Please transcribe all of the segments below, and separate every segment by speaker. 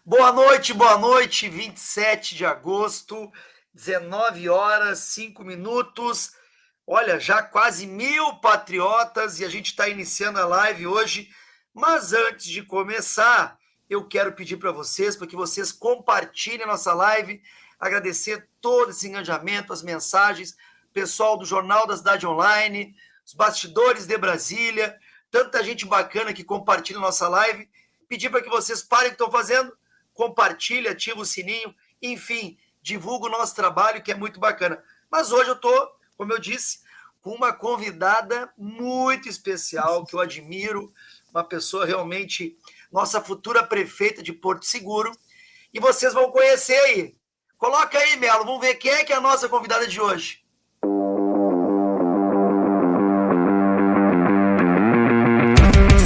Speaker 1: boa noite, 27 de agosto, 19 horas, 5 minutos. Olha, já quase 1.000 patriotas e a gente está iniciando a live hoje. Mas antes de começar, eu quero pedir para que vocês compartilhem a nossa live, agradecer todo esse engajamento, as mensagens, pessoal do Jornal da Cidade Online, os bastidores de Brasília, tanta gente bacana que compartilha a nossa live. Pedir para que vocês parem o que estão fazendo, compartilha, ativa o sininho, enfim, divulga o nosso trabalho, que é muito bacana. Mas hoje eu estou, como eu disse, com uma convidada muito especial, que eu admiro, uma pessoa realmente, nossa futura prefeita de Porto Seguro, e vocês vão conhecer aí. Coloca aí, Melo, vamos ver quem é que é a nossa convidada de hoje.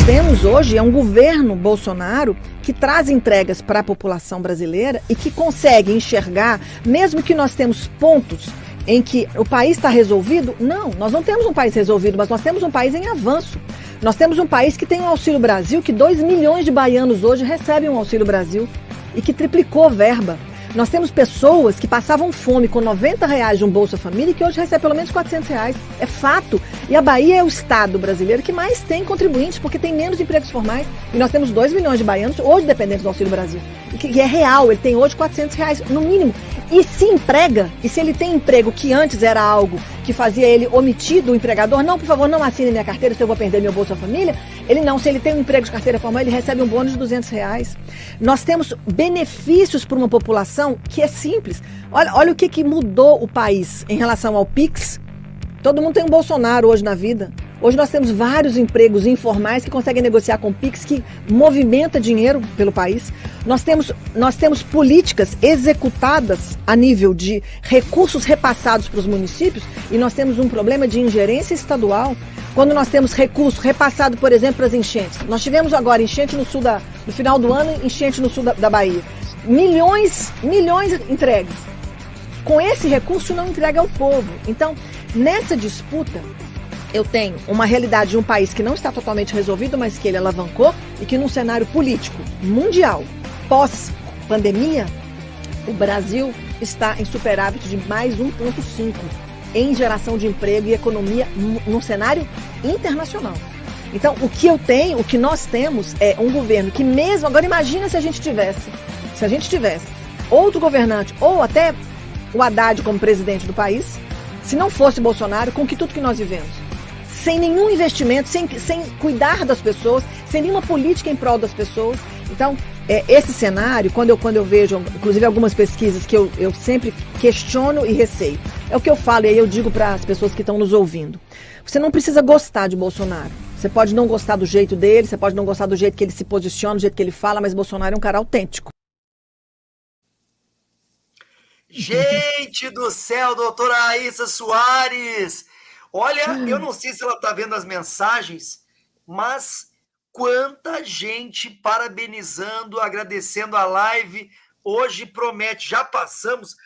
Speaker 2: Temos hoje um governo Bolsonaro que traz entregas para a população brasileira e que consegue enxergar, mesmo que nós temos pontos em que o país está resolvido, não, nós não temos um país resolvido, mas nós temos um país em avanço. Nós temos um país que tem um Auxílio Brasil, que 2 milhões de baianos hoje recebem um Auxílio Brasil e que triplicou verba. Nós temos pessoas que passavam fome com R$90 de um Bolsa Família e que hoje recebem pelo menos R$400. É fato. E a Bahia é o estado brasileiro que mais tem contribuintes, porque tem menos empregos formais. E nós temos 2 milhões de baianos hoje dependentes do Auxílio Brasil. Que é real, ele tem hoje R$400, no mínimo. E se emprega, e se ele tem emprego que antes era algo que fazia ele omitir do empregador, não, por favor, não assine minha carteira, se eu vou perder meu Bolsa Família, ele não, se ele tem um emprego de carteira formal, ele recebe um bônus de R$200. Nós temos benefícios para uma população que é simples. Olha o que mudou o país em relação ao Pix. Todo mundo tem um Bolsonaro hoje na vida. Hoje nós temos vários empregos informais que conseguem negociar com o Pix, que movimenta dinheiro pelo país. Nós temos políticas executadas a nível de recursos repassados para os municípios e nós temos um problema de ingerência estadual. Quando nós temos recurso repassado, por exemplo, para as enchentes. Nós tivemos agora enchente no final do ano, enchente no sul da Bahia. Milhões entregues. Com esse recurso não entrega ao povo. Então, nessa disputa, eu tenho uma realidade de um país que não está totalmente resolvido, mas que ele alavancou e que num cenário político mundial, pós-pandemia, o Brasil está em superávit de mais 1,5 em geração de emprego e economia num cenário internacional. Então, o que nós temos é um governo que mesmo... Agora imagina se a gente tivesse outro governante ou até o Haddad como presidente do país, se não fosse Bolsonaro, com tudo que nós vivemos. Sem nenhum investimento, sem cuidar das pessoas, sem nenhuma política em prol das pessoas. Então, esse cenário, quando eu vejo, inclusive algumas pesquisas que eu sempre questiono e receio, é o que eu falo e aí eu digo para as pessoas que estão nos ouvindo. Você não precisa gostar de Bolsonaro. Você pode não gostar do jeito dele, você pode não gostar do jeito que ele se posiciona, do jeito que ele fala, mas Bolsonaro é um cara autêntico.
Speaker 1: Gente do céu, doutora Raíssa Soares! Olha, eu não sei se ela está vendo as mensagens, mas quanta gente parabenizando, agradecendo a live. Hoje promete, já passamos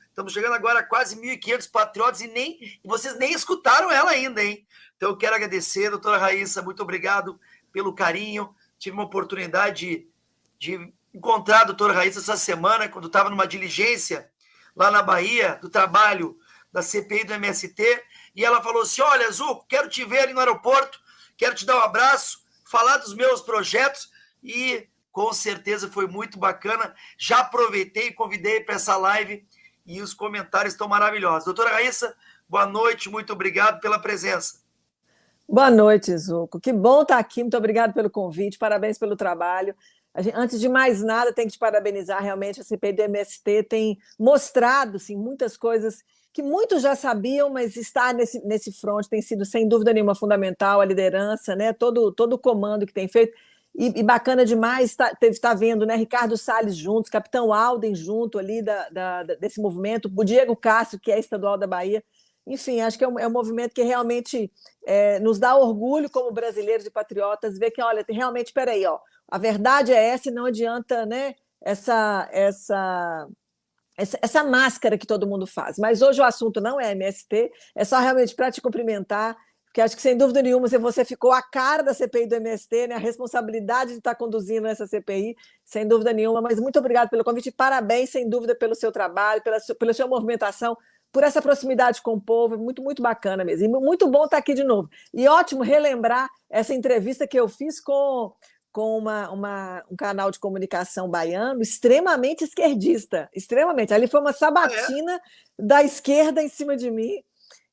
Speaker 1: estamos chegando agora a quase 1.500 patriotas e vocês nem escutaram ela ainda, hein? Então eu quero agradecer, doutora Raíssa, muito obrigado pelo carinho. Tive uma oportunidade de encontrar a doutora Raíssa essa semana, quando estava numa diligência lá na Bahia, do trabalho da CPI do MST, e ela falou assim: olha, Zuco, quero te ver ali no aeroporto, quero te dar um abraço, falar dos meus projetos, e com certeza foi muito bacana. Já aproveitei e convidei para essa live, e os comentários estão maravilhosos. Doutora Raíssa, boa noite, muito obrigado pela presença.
Speaker 2: Boa noite, Zuco. Que bom estar aqui, muito obrigado pelo convite, parabéns pelo trabalho. Antes de mais nada, tenho que te parabenizar, realmente a CPI do MST tem mostrado assim, muitas coisas que muitos já sabiam, mas estar nesse front tem sido, sem dúvida nenhuma, fundamental, a liderança, né? Todo o comando que tem feito, e bacana demais estar vendo, né? Ricardo Salles juntos, Capitão Alden junto ali desse movimento, o Diego Cássio, que é estadual da Bahia. Enfim, acho que é um movimento que realmente nos dá orgulho como brasileiros e patriotas, ver que, olha, realmente, peraí, ó, a verdade é essa e não adianta, né, essa máscara que todo mundo faz. Mas hoje o assunto não é MST, é só realmente para te cumprimentar, porque acho que, sem dúvida nenhuma, você ficou a cara da CPI do MST, né? A responsabilidade de estar conduzindo essa CPI, sem dúvida nenhuma, mas muito obrigado pelo convite, parabéns, sem dúvida, pelo seu trabalho, pela sua movimentação, por essa proximidade com o povo, muito, muito bacana mesmo, e muito bom estar aqui de novo, e ótimo relembrar essa entrevista que eu fiz com um canal de comunicação baiano extremamente esquerdista, extremamente, ali foi uma sabatina da esquerda em cima de mim,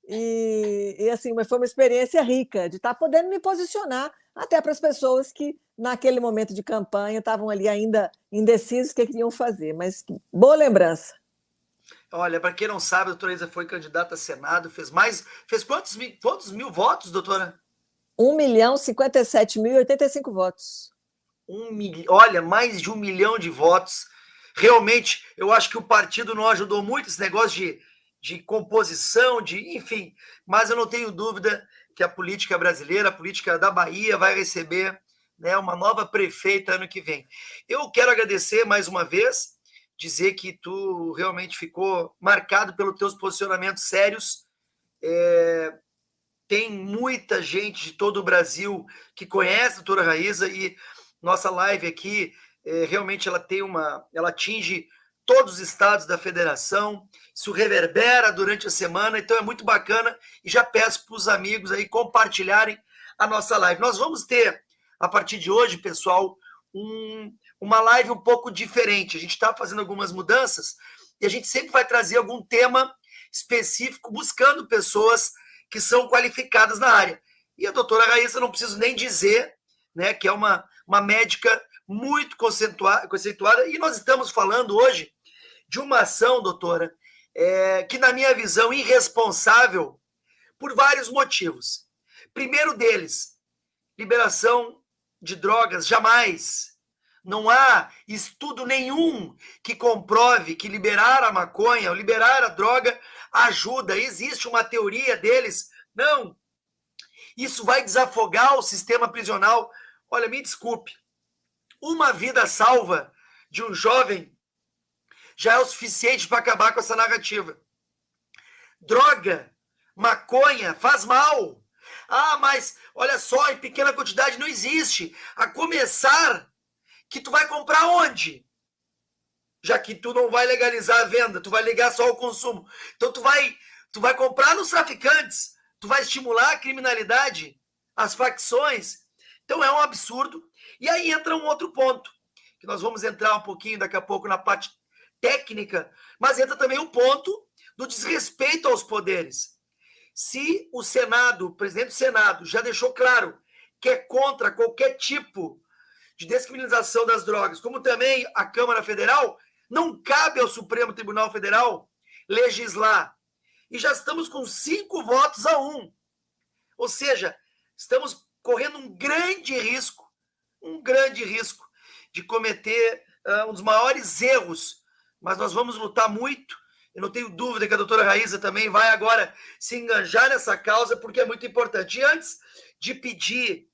Speaker 2: e assim, foi uma experiência rica de estar podendo me posicionar até para as pessoas que, naquele momento de campanha, estavam ali ainda indecisos o que queriam fazer. Mas boa lembrança.
Speaker 1: Olha, para quem não sabe, a doutora Isa foi candidata a Senado, fez quantos mil votos, doutora?
Speaker 2: 1.057.085 votos.
Speaker 1: Olha, mais de 1 milhão de votos. Realmente, eu acho que o partido não ajudou muito esse negócio de composição, enfim, mas eu não tenho dúvida que a política brasileira, a política da Bahia vai receber, né, uma nova prefeita ano que vem. Eu quero agradecer mais uma vez, dizer que tu realmente ficou marcado pelos teus posicionamentos sérios. Tem muita gente de todo o Brasil que conhece a doutora Raíza, e nossa live aqui, realmente ela atinge todos os estados da federação, isso reverbera durante a semana, então é muito bacana, e já peço para os amigos aí compartilharem a nossa live. Nós vamos ter, a partir de hoje, pessoal, uma live um pouco diferente. A gente está fazendo algumas mudanças, e a gente sempre vai trazer algum tema específico, buscando pessoas que são qualificadas na área. E a doutora Raíza, não preciso nem dizer, né, que é uma médica muito conceituada, e nós estamos falando hoje de uma ação, doutora, que, na minha visão, irresponsável por vários motivos. Primeiro deles, liberação de drogas, jamais. Não há estudo nenhum que comprove que liberar a maconha ou liberar a droga ajuda. Existe uma teoria deles. Não. Isso vai desafogar o sistema prisional. Olha, me desculpe. Uma vida salva de um jovem já é o suficiente para acabar com essa narrativa. Droga, maconha, faz mal. Ah, mas olha só, em pequena quantidade não existe. A começar que tu vai comprar onde? Já que tu não vai legalizar a venda, tu vai ligar só o consumo. Então tu vai comprar nos traficantes, tu vai estimular a criminalidade, as facções. Então é um absurdo. E aí entra um outro ponto, que nós vamos entrar um pouquinho daqui a pouco na parte técnica, mas entra também o ponto do desrespeito aos poderes. Se o Senado, o presidente do Senado, já deixou claro que é contra qualquer tipo de descriminalização das drogas, como também a Câmara Federal, não cabe ao Supremo Tribunal Federal legislar. E já estamos com 5 votos a 1. Ou seja, estamos correndo um grande risco de cometer um dos maiores erros. Mas nós vamos lutar muito. Eu não tenho dúvida que a doutora Raíza também vai agora se enganjar nessa causa, porque é muito importante. E antes de pedir,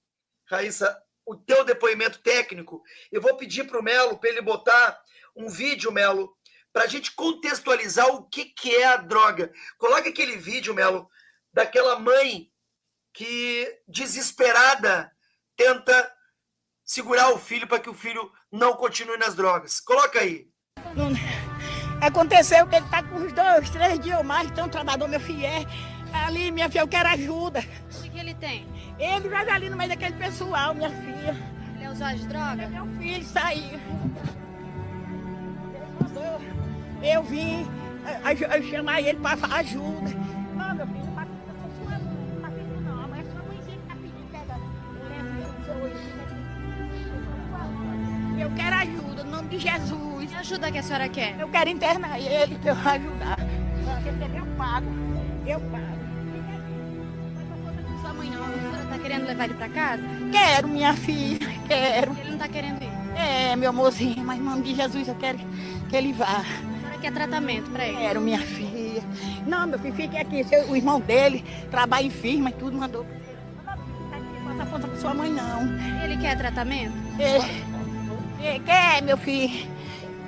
Speaker 1: Raíza, o teu depoimento técnico, eu vou pedir para o Melo, para ele botar um vídeo, Melo, para a gente contextualizar o que é a droga. Coloca aquele vídeo, Melo, daquela mãe que, desesperada, tenta segurar o filho para que o filho não continue nas drogas. Coloca aí.
Speaker 3: Aconteceu que ele está com uns 2, 3 dias ou mais, então trabalhou, meu filho, ali, minha filha, eu quero ajuda.
Speaker 4: O que ele tem?
Speaker 3: Ele vai ali no meio daquele pessoal, minha filha.
Speaker 4: Ele é usuário de droga?
Speaker 3: Meu filho saiu. Eu vim chamar ele para ajuda. Não, meu filho, não vai pedir não, mas sua mãezinha que está pedindo, eu quero ajuda, no nome de Jesus.
Speaker 4: Que ajuda que a senhora quer?
Speaker 3: Eu quero internar ele para eu ajudar. Eu pago.
Speaker 4: Sua mãe não. A senhora está querendo levar ele para casa?
Speaker 3: Quero, minha filha, quero.
Speaker 4: Ele não está querendo ir?
Speaker 3: Meu amorzinho, mas em nome de Jesus eu quero que ele vá.
Speaker 4: A senhora quer tratamento para ele?
Speaker 3: Quero, minha filha. Não, meu filho, fique aqui. O irmão dele trabalha em firma e tudo, mandou. Não passa conta com sua mãe, não.
Speaker 4: Ele quer tratamento?
Speaker 3: Quer, meu filho.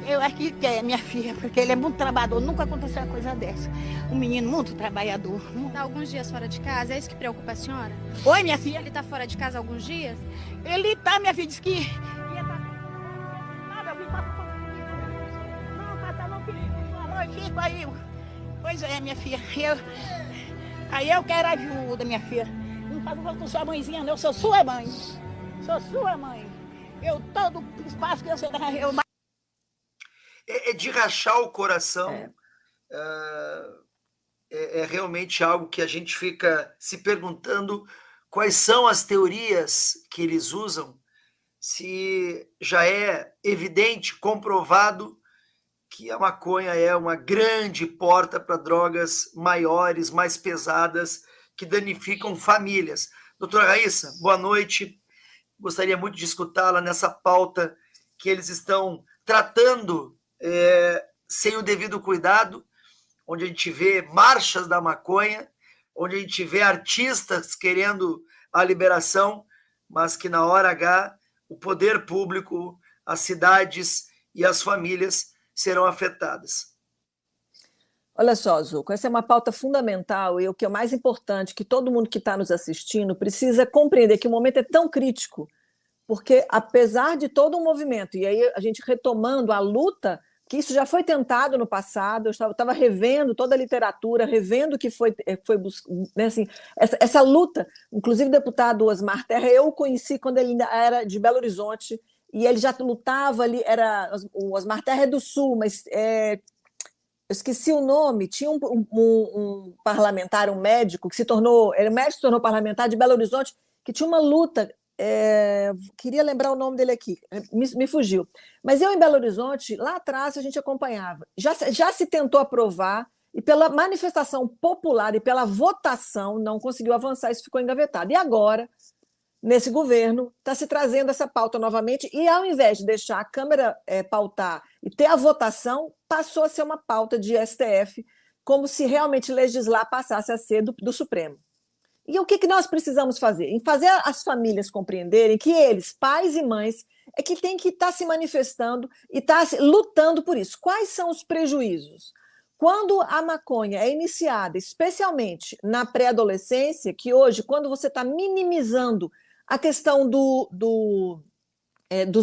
Speaker 3: Eu acho que quer, minha filha, porque ele é muito trabalhador, nunca aconteceu uma coisa dessa. um menino muito trabalhador.
Speaker 4: Tá alguns dias fora de casa? É isso que preocupa a senhora?
Speaker 3: Oi, minha filha.
Speaker 4: Ele tá fora de casa há alguns dias?
Speaker 3: Ele tá, minha filha, disse que ia estar... Não, meu filho, passa... Não, passa não, filho. Sua mãe fica aí. Pois é, minha filha. Aí eu quero ajuda, minha filha. Não faz com sua mãezinha, não. Eu sou sua mãe. Sou sua mãe. Eu todo espaço que você dá, eu...
Speaker 1: É de rachar o coração. É realmente algo que a gente fica se perguntando quais são as teorias que eles usam, se já é evidente, comprovado, que a maconha é uma grande porta para drogas maiores, mais pesadas, que danificam famílias. Doutora Raíssa, boa noite. Gostaria muito de escutá-la nessa pauta que eles estão tratando sem o devido cuidado, onde a gente vê marchas da maconha, onde a gente vê artistas querendo a liberação, mas que na hora H o poder público, as cidades e as famílias serão afetadas.
Speaker 2: Olha só, Zuco, essa é uma pauta fundamental e o que é mais importante, que todo mundo que está nos assistindo precisa compreender que o momento é tão crítico, porque apesar de todo um movimento, e aí a gente retomando a luta, que isso já foi tentado no passado, eu estava revendo toda a literatura, revendo o que foi né, assim, essa luta, inclusive o deputado Osmar Terra, eu o conheci quando ele ainda era de Belo Horizonte, e ele já lutava ali, o Osmar Terra é do Sul, mas eu esqueci o nome, tinha um parlamentar, um médico, que se tornou parlamentar de Belo Horizonte, que tinha uma luta, queria lembrar o nome dele aqui, me fugiu. Mas eu, em Belo Horizonte, lá atrás, a gente acompanhava. Já se tentou aprovar, e pela manifestação popular e pela votação, não conseguiu avançar, isso ficou engavetado. E agora, nesse governo, está se trazendo essa pauta novamente, e ao invés de deixar a Câmara pautar e ter a votação, passou a ser uma pauta de STF, como se realmente legislar passasse a ser do Supremo. E o que nós precisamos fazer? Em fazer as famílias compreenderem que eles, pais e mães, é que tem que estar se manifestando e estar lutando por isso. Quais são os prejuízos? Quando a maconha é iniciada, especialmente na pré-adolescência, que hoje, quando você está minimizando a questão dos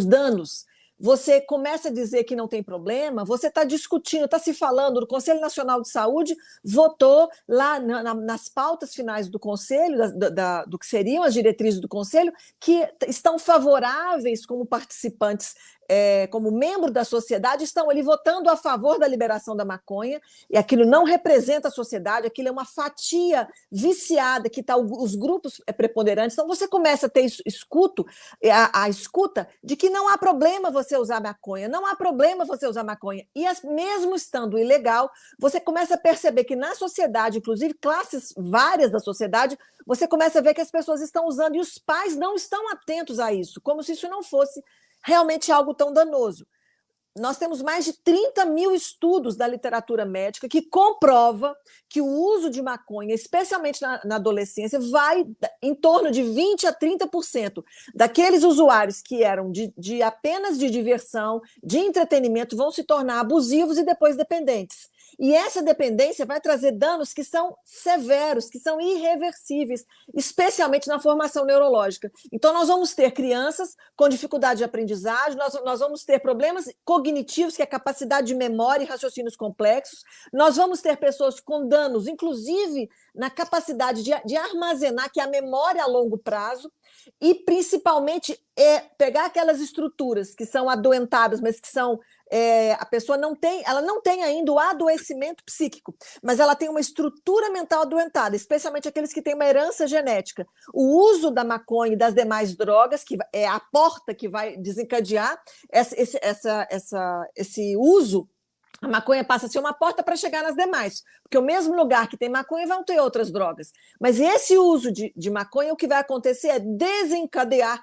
Speaker 2: danos, você começa a dizer que não tem problema, você está discutindo, está se falando, o Conselho Nacional de Saúde votou lá nas pautas finais do Conselho, do que seriam as diretrizes do Conselho, que estão favoráveis como participantes, como membro da sociedade, estão ali votando a favor da liberação da maconha, e aquilo não representa a sociedade, aquilo é uma fatia viciada, que está os grupos preponderantes. Então você começa a ter a escuta de que não há problema você usar maconha, não há problema você usar maconha, e mesmo estando ilegal, você começa a perceber que na sociedade, inclusive classes várias da sociedade, você começa a ver que as pessoas estão usando, e os pais não estão atentos a isso, como se isso não fosse realmente algo tão danoso. Nós temos mais de 30 mil estudos da literatura médica que comprova que o uso de maconha, especialmente na adolescência, vai em torno de 20% a 30% daqueles usuários que eram apenas de diversão, de entretenimento, vão se tornar abusivos e depois dependentes. E essa dependência vai trazer danos que são severos, que são irreversíveis, especialmente na formação neurológica. Então, nós vamos ter crianças com dificuldade de aprendizagem, nós vamos ter problemas cognitivos, que é a capacidade de memória e raciocínios complexos, nós vamos ter pessoas com danos, inclusive na capacidade de armazenar, que é a memória a longo prazo, e principalmente pegar aquelas estruturas que são adoentadas, mas que são a pessoa não tem ainda o adoecimento psíquico, mas ela tem uma estrutura mental adoentada, especialmente aqueles que têm uma herança genética. O uso da maconha e das demais drogas, que é a porta que vai desencadear esse uso, a maconha passa a ser uma porta para chegar nas demais, porque o mesmo lugar que tem maconha vão ter outras drogas. Mas esse uso de maconha, o que vai acontecer é desencadear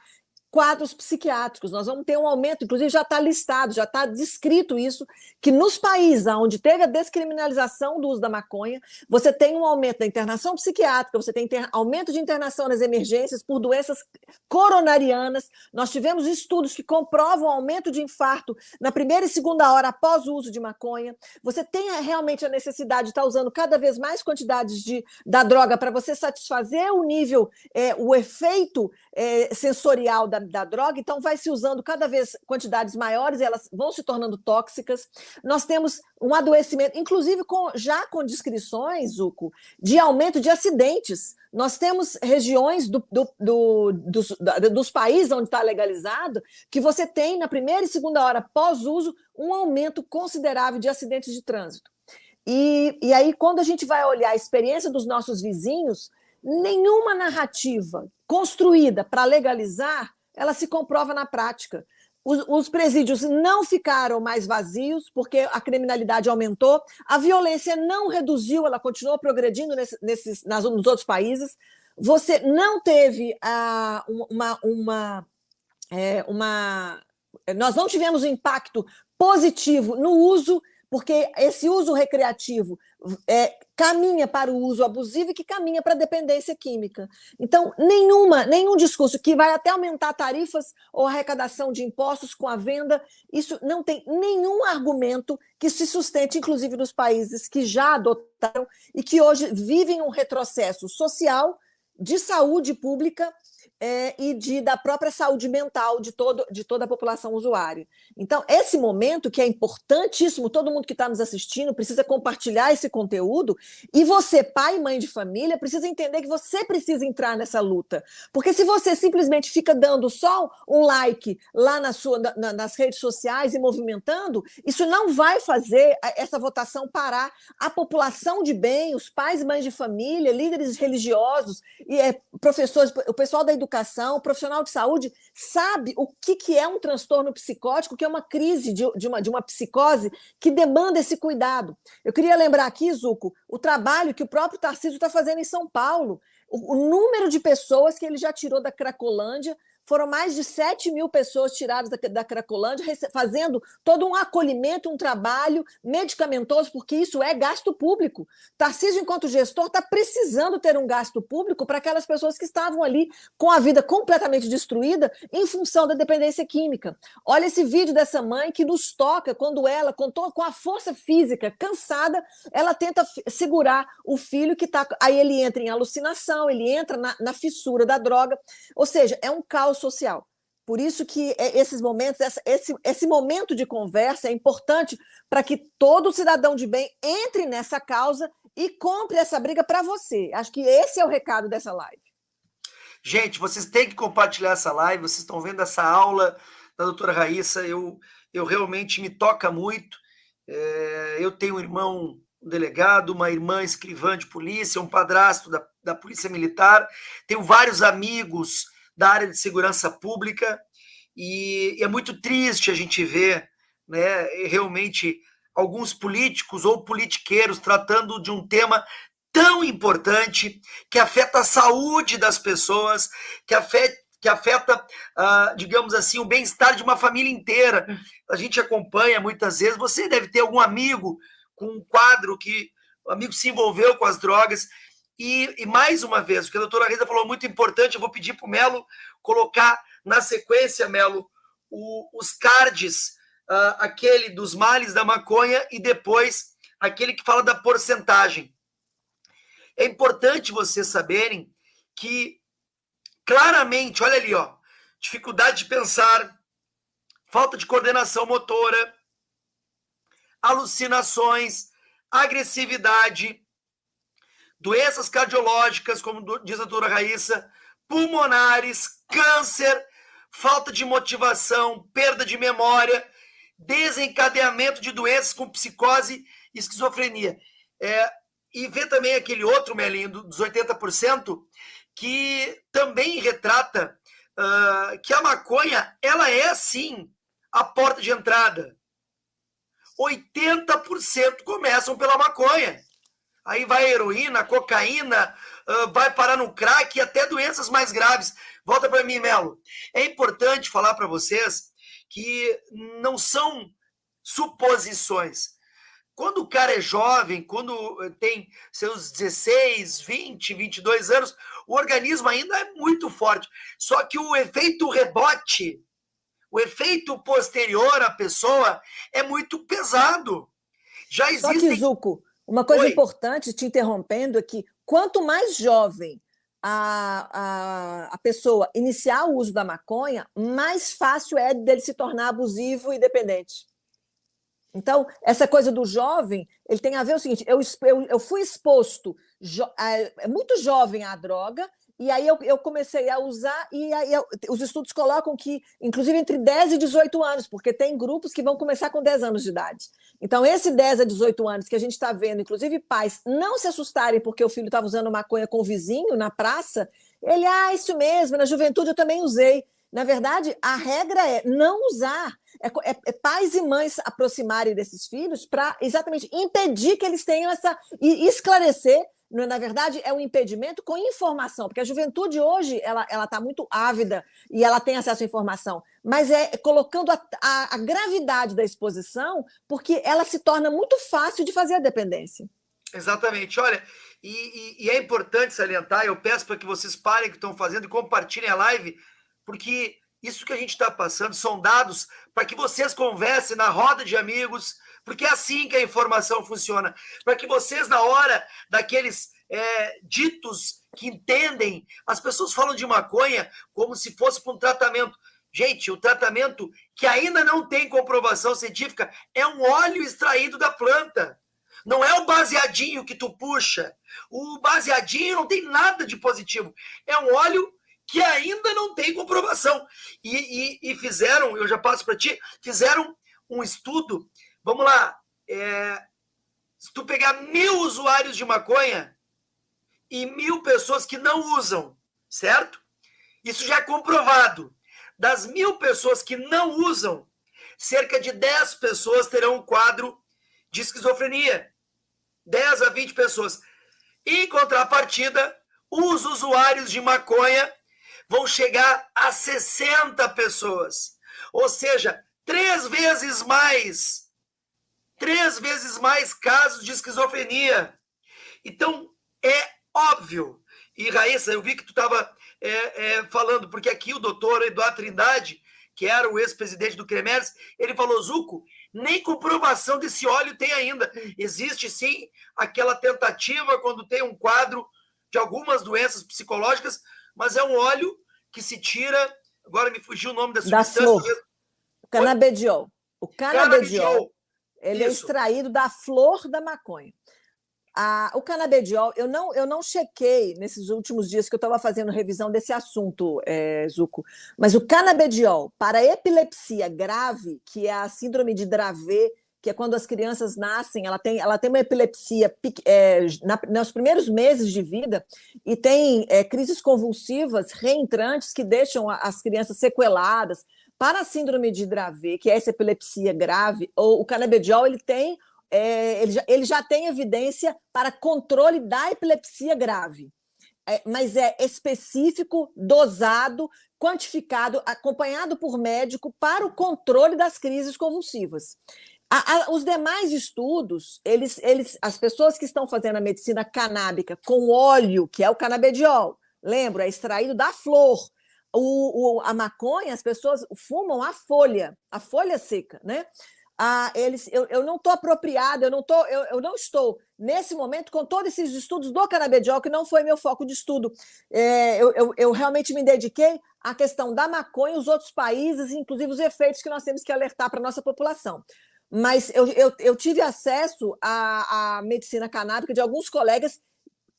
Speaker 2: quadros psiquiátricos. Nós vamos ter um aumento, inclusive já está listado, já está descrito isso, que nos países onde teve a descriminalização do uso da maconha, você tem um aumento da internação psiquiátrica, você tem aumento de internação nas emergências por doenças coronarianas. Nós tivemos estudos que comprovam o aumento de infarto na primeira e segunda hora após o uso de maconha. Você tem realmente a necessidade de estar usando cada vez mais quantidades da droga para você satisfazer o nível, o efeito sensorial da droga, então vai se usando cada vez quantidades maiores, elas vão se tornando tóxicas. Nós temos um adoecimento, inclusive já com descrições, Zuco, de aumento de acidentes. Nós temos regiões dos países onde está legalizado que você tem, na primeira e segunda hora pós-uso, um aumento considerável de acidentes de trânsito. E aí, quando a gente vai olhar a experiência dos nossos vizinhos, nenhuma narrativa construída para legalizar, ela se comprova na prática. Os presídios não ficaram mais vazios, porque a aumentou, a violência não reduziu, ela continuou progredindo nos outros países. Você não teve nós não tivemos um impacto positivo no uso, porque esse uso recreativo caminha para o uso abusivo e que caminha para a dependência química. Então, nenhum discurso que vai até aumentar tarifas ou arrecadação de impostos com a venda, isso não tem nenhum argumento que se sustente, inclusive nos países que já adotaram e que hoje vivem um retrocesso social, de saúde pública e da própria saúde mental de toda a população usuária. Então, esse momento que é importantíssimo, todo mundo que está nos assistindo precisa compartilhar esse conteúdo, e você, pai e mãe de família, precisa entender que você precisa entrar nessa luta. Porque se você simplesmente fica dando só um like lá nas redes sociais e movimentando, isso não vai fazer essa votação parar. A população de bem, os pais e mães de família, líderes religiosos, professores, o pessoal da educação, o profissional de saúde sabe o que é um transtorno psicótico, que é uma crise de uma psicose que demanda esse cuidado. Eu queria lembrar aqui, Zuco, o trabalho que o próprio Tarcísio está fazendo em São Paulo, o número de pessoas que ele já tirou da Cracolândia. Foram mais de 7 mil pessoas tiradas da Cracolândia, fazendo todo um acolhimento, um trabalho medicamentoso, porque isso é gasto público. Tarcísio, enquanto gestor, está precisando ter um gasto público para aquelas pessoas que estavam ali com a vida completamente destruída em função da dependência química. Olha esse vídeo dessa mãe que nos toca quando ela, com a força física cansada, ela tenta segurar o filho que está... Aí ele entra em alucinação, ele entra na fissura da droga. Ou seja, é um caos social. Por isso que esses momentos, esse momento de conversa é importante para que todo cidadão de bem entre nessa causa e compre essa briga para você. Acho que esse é o recado dessa live.
Speaker 1: Gente, vocês têm que compartilhar essa live, vocês estão vendo essa aula da doutora Raíssa, eu realmente me toca muito. Eu tenho um irmão delegado, uma irmã escrivã de polícia, um padrasto da Polícia Militar, tenho vários amigos da área de segurança pública, e é muito triste a gente ver, né, realmente alguns políticos ou politiqueiros tratando de um tema tão importante que afeta a saúde das pessoas, que afeta, digamos assim, o bem-estar de uma família inteira. A gente acompanha muitas vezes, você deve ter algum amigo com um quadro que o amigo se envolveu com as drogas. E mais uma vez, o que a doutora Rita falou muito importante, eu vou pedir para o Melo colocar na sequência, Melo, os cards, aquele dos males da maconha e depois aquele que fala da porcentagem. É importante vocês saberem que, claramente, olha ali, ó, dificuldade de pensar, falta de coordenação motora, alucinações, agressividade, doenças cardiológicas, como diz a doutora Raíssa, pulmonares, câncer, falta de motivação, perda de memória, desencadeamento de doenças com psicose e esquizofrenia. E vê também aquele outro, Melinho, dos 80%, que também retrata que a maconha, ela é, sim, a porta de entrada. 80% começam pela maconha. aí vai a heroína, a cocaína, vai parar no crack e até doenças mais graves. Volta para mim, Melo. É importante falar para vocês que não são suposições. Quando o cara é jovem, quando tem seus 16, 20, 22 anos, o organismo ainda é muito forte. Só que o efeito rebote, o efeito posterior à pessoa é muito pesado. Já existem...
Speaker 2: Só que, Zuco, uma coisa importante, te interrompendo, é que quanto mais jovem a pessoa iniciar o uso da maconha, mais fácil é dele se tornar abusivo e dependente. Então, essa coisa do jovem, ele tem a ver o seguinte, eu fui exposto muito jovem à droga, e aí eu comecei a usar, e aí os estudos colocam que, inclusive, entre 10 e 18 anos, porque tem grupos que vão começar com 10 anos de idade. Então, esse 10 a 18 anos que a gente está vendo, inclusive pais não se assustarem porque o filho estava usando maconha com o vizinho na praça, ele, isso mesmo, na juventude eu também usei. Na verdade, a regra é não usar. É pais e mães aproximarem desses filhos para exatamente impedir que eles tenham essa... E esclarecer, na verdade, é um impedimento com informação, porque a juventude hoje ela está muito ávida e ela tem acesso à informação, mas é colocando a gravidade da exposição, porque ela se torna muito fácil de fazer a dependência.
Speaker 1: Exatamente. Olha, e é importante salientar, eu peço para que vocês parem o que estão fazendo e compartilhem a live, porque isso que a gente está passando são dados para que vocês conversem na roda de amigos, porque é assim que a informação funciona. Para que vocês, na hora daqueles ditos que entendem, as pessoas falam de maconha como se fosse para um tratamento. Gente, o tratamento que ainda não tem comprovação científica é um óleo extraído da planta. Não é o baseadinho que tu puxa. O baseadinho não tem nada de positivo. É um óleo que ainda não tem comprovação. E fizeram, eu já passo para ti, fizeram um estudo, vamos lá, se tu pegar 1.000 usuários de maconha e 1.000 pessoas que não usam, certo? Isso já é comprovado. Das 1.000 pessoas que não usam, cerca de 10 pessoas terão um quadro de esquizofrenia. 10 a 20 pessoas. Em contrapartida, os usuários de maconha vão chegar a 60 pessoas. Ou seja, 3 vezes mais casos de esquizofrenia. Então, é óbvio. E, Raíssa, eu vi que tu estava falando, porque aqui o doutor Eduardo Trindade, que era o ex-presidente do CREMERS, ele falou, Zuco, nem comprovação desse óleo tem ainda. Existe, sim, aquela tentativa quando tem um quadro de algumas doenças psicológicas, mas é um óleo que se tira, agora me fugiu o nome da substância.
Speaker 2: Da flor. O canabediol. O canabediol, ele é extraído da flor da maconha. O canabediol, eu não chequei nesses últimos dias que eu estava fazendo revisão desse assunto, Zuco, mas o canabediol para epilepsia grave, que é a síndrome de Dravet, que é quando as crianças nascem, ela tem uma epilepsia nos primeiros meses de vida e tem crises convulsivas reentrantes que deixam as crianças sequeladas. Para a síndrome de Dravet, que é essa epilepsia grave, o canabediol ele já tem evidência para controle da epilepsia grave, mas é específico, dosado, quantificado, acompanhado por médico para o controle das crises convulsivas. Os demais estudos, as pessoas que estão fazendo a medicina canábica com óleo, que é o canabediol, lembra, é extraído da flor. A maconha, as pessoas fumam a folha seca, né? Eu não estou apropriada, eu não estou, nesse momento, com todos esses estudos do canabediol, que não foi meu foco de estudo. Eu realmente me dediquei à questão da maconha, os outros países, inclusive os efeitos que nós temos que alertar para a nossa população. Mas eu tive acesso à medicina canábica de alguns colegas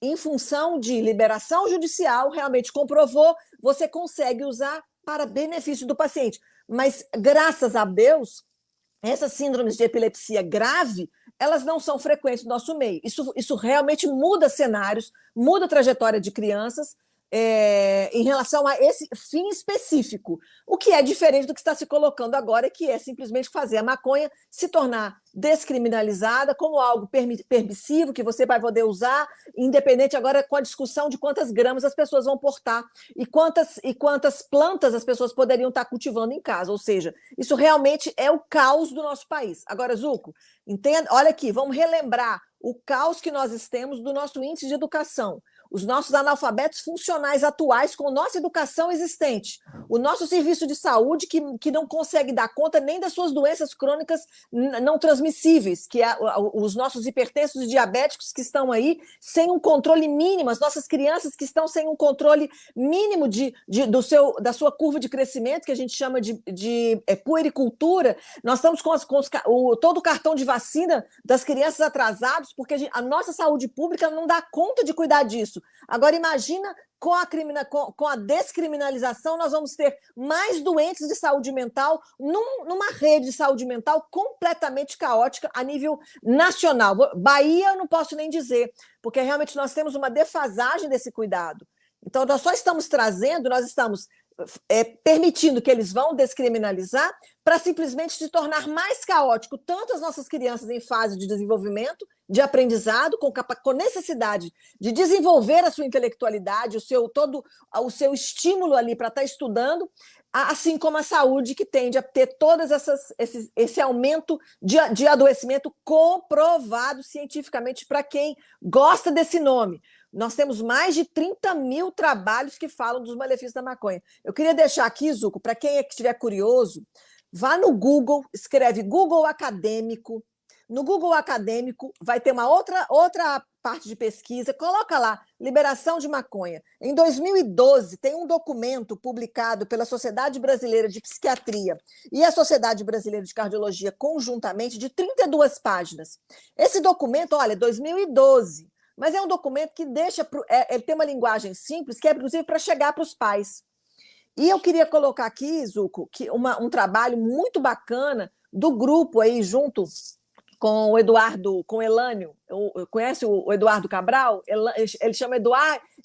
Speaker 2: em função de liberação judicial, realmente comprovou, você consegue usar para benefício do paciente. Mas, graças a Deus, essas síndromes de epilepsia grave, elas não são frequentes no nosso meio. Isso realmente muda cenários, muda a trajetória de crianças. em relação a esse fim específico, o que é diferente do que está se colocando agora, que é simplesmente fazer a maconha se tornar descriminalizada como algo permissivo, que você vai poder usar, independente agora com a discussão de quantas gramas as pessoas vão portar e quantas plantas as pessoas poderiam estar cultivando em casa. Ou seja, isso realmente é o caos do nosso país. Agora, Zuco, entenda, olha aqui, vamos relembrar o caos que nós temos do nosso índice de educação, os nossos analfabetos funcionais atuais com nossa educação existente, o nosso serviço de saúde que não consegue dar conta nem das suas doenças crônicas não transmissíveis, que é os nossos hipertensos e diabéticos que estão aí sem um controle mínimo, as nossas crianças que estão sem um controle mínimo da sua curva de crescimento, que a gente chama de puericultura. Nós estamos com todo o cartão de vacina das crianças atrasados, porque a nossa saúde pública não dá conta de cuidar disso. Agora, imagina, com a descriminalização, nós vamos ter mais doentes de saúde mental numa rede de saúde mental completamente caótica a nível nacional. Bahia, eu não posso nem dizer, porque realmente nós temos uma defasagem desse cuidado. Então, nós só estamos trazendo, nós estamos permitindo que eles vão descriminalizar para simplesmente se tornar mais caótico, tanto as nossas crianças em fase de desenvolvimento, de aprendizado, com necessidade de desenvolver a sua intelectualidade, todo o seu estímulo ali para estar estudando, assim como a saúde, que tende a ter todas esse aumento de adoecimento comprovado cientificamente para quem gosta desse nome. Nós temos mais de 30 mil trabalhos que falam dos malefícios da maconha. Eu queria deixar aqui, Zuco, para quem estiver curioso, vá no Google, escreve Google Acadêmico. No Google Acadêmico vai ter uma outra parte de pesquisa, coloca lá, liberação de maconha. Em 2012, tem um documento publicado pela Sociedade Brasileira de Psiquiatria e a Sociedade Brasileira de Cardiologia conjuntamente, de 32 páginas. Esse documento, olha, 2012, mas é um documento que ele tem uma linguagem simples, que é inclusive para chegar para os pais. E eu queria colocar aqui, Zuco, um trabalho muito bacana do grupo aí, junto com o Eduardo, com o Elânio. Conhece o Eduardo Cabral? Ele chama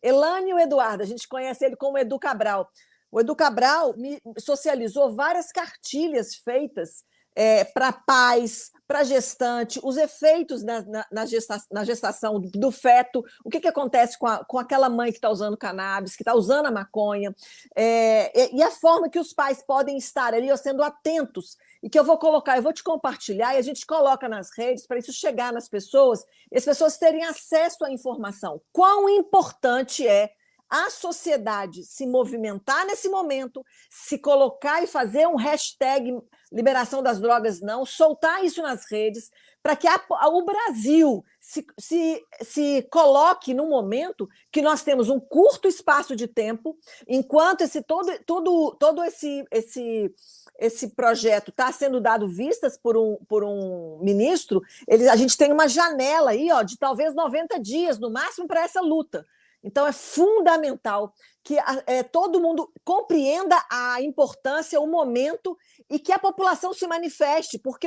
Speaker 2: Elânio Eduardo, a gente conhece ele como Edu Cabral. O Edu Cabral socializou várias cartilhas feitas para pais, para gestante, os efeitos na gestação do feto, o que acontece com aquela mãe que está usando cannabis, que está usando a maconha, e a forma que os pais podem estar ali sendo atentos, e que eu vou te compartilhar, e a gente coloca nas redes para isso chegar nas pessoas, e as pessoas terem acesso à informação. Quão importante é a sociedade se movimentar nesse momento, se colocar e fazer um hashtag liberação das drogas não, soltar isso nas redes, para que o Brasil se coloque num momento que nós temos um curto espaço de tempo, enquanto todo esse projeto está sendo dado vistas por um ministro, a gente tem uma janela aí, de talvez 90 dias, no máximo, para essa luta. Então, é fundamental que todo mundo compreenda a importância, o momento, e que a população se manifeste, porque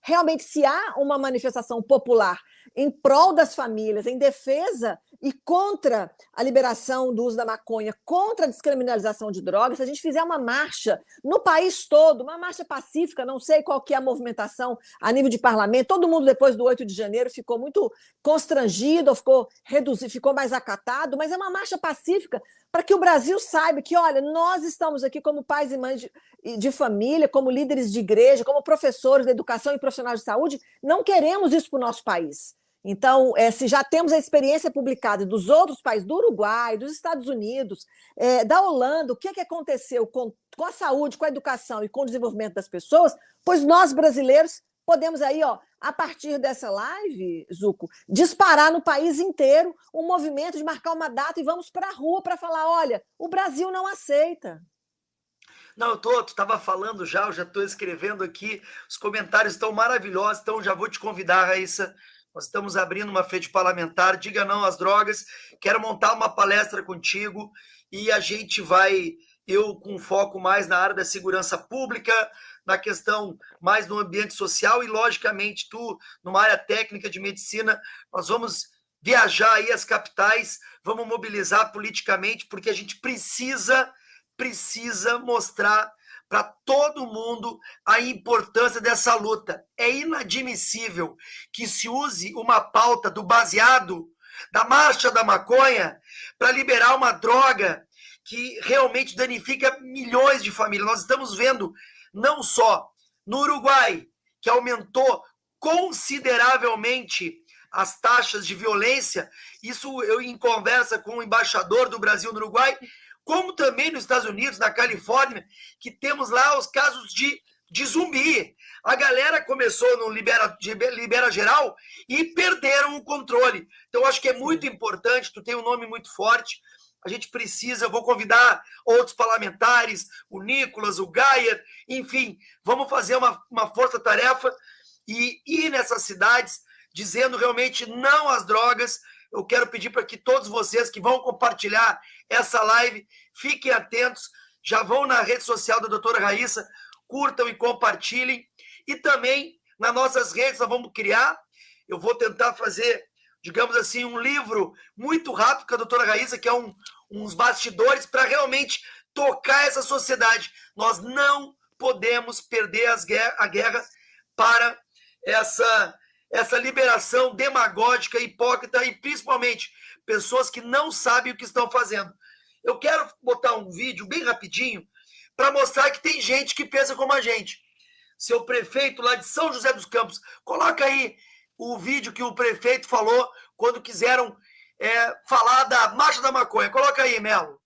Speaker 2: realmente, se há uma manifestação popular em prol das famílias, em defesa e contra a liberação do uso da maconha, contra a descriminalização de drogas, se a gente fizer uma marcha no país todo, uma marcha pacífica, não sei qual que é a movimentação a nível de parlamento, todo mundo depois do 8 de janeiro ficou muito constrangido, ficou reduzido, ficou mais acatado, mas é uma marcha pacífica para que o Brasil saiba que, olha, nós estamos aqui como pais e mães de família, como líderes de igreja, como professores de educação e profissionais de saúde, não queremos isso para o nosso país. Então, se já temos a experiência publicada dos outros países, do Uruguai, dos Estados Unidos, da Holanda, o que aconteceu com a saúde, com a educação e com o desenvolvimento das pessoas, pois nós, brasileiros, podemos aí, a partir dessa live, Zuco, disparar no país inteiro um movimento de marcar uma data e vamos para a rua para falar, olha, o Brasil não aceita.
Speaker 1: Não, tu estava falando já, eu já estou escrevendo aqui, os comentários estão maravilhosos, então já vou te convidar, Raíssa. Nós estamos abrindo uma frente parlamentar, diga não às drogas, quero montar uma palestra contigo e a gente vai, eu com foco mais na área da segurança pública, na questão mais no ambiente social e, logicamente, tu, numa área técnica de medicina, nós vamos viajar aí às capitais, vamos mobilizar politicamente, porque a gente precisa mostrar para todo mundo a importância dessa luta. É inadmissível que se use uma pauta do baseado, da marcha da maconha, para liberar uma droga que realmente danifica milhões de famílias. Nós estamos vendo, não só no Uruguai, que aumentou consideravelmente as taxas de violência, isso eu em conversa com o embaixador do Brasil no Uruguai, como também nos Estados Unidos, na Califórnia, que temos lá os casos de zumbi. A galera começou no libera geral e perderam o controle. Então, acho que é muito importante, tu tem um nome muito forte, a gente precisa, eu vou convidar outros parlamentares, o Nicolas, o Gaia, enfim, vamos fazer uma força-tarefa e ir nessas cidades dizendo realmente não às drogas. Eu quero pedir para que todos vocês que vão compartilhar essa live, fiquem atentos, já vão na rede social da doutora Raíssa, curtam e compartilhem. E também nas nossas redes nós vamos criar, eu vou tentar fazer, digamos assim, um livro muito rápido com a doutora Raíssa, que é uns bastidores para realmente tocar essa sociedade. Nós não podemos perder a guerra para essa liberação demagógica, hipócrita e principalmente pessoas que não sabem o que estão fazendo. Eu quero botar um vídeo bem rapidinho para mostrar que tem gente que pensa como a gente. Seu prefeito lá de São José dos Campos, coloca aí o vídeo que o prefeito falou quando quiseram falar da Marcha da Maconha. Coloca aí, Melo.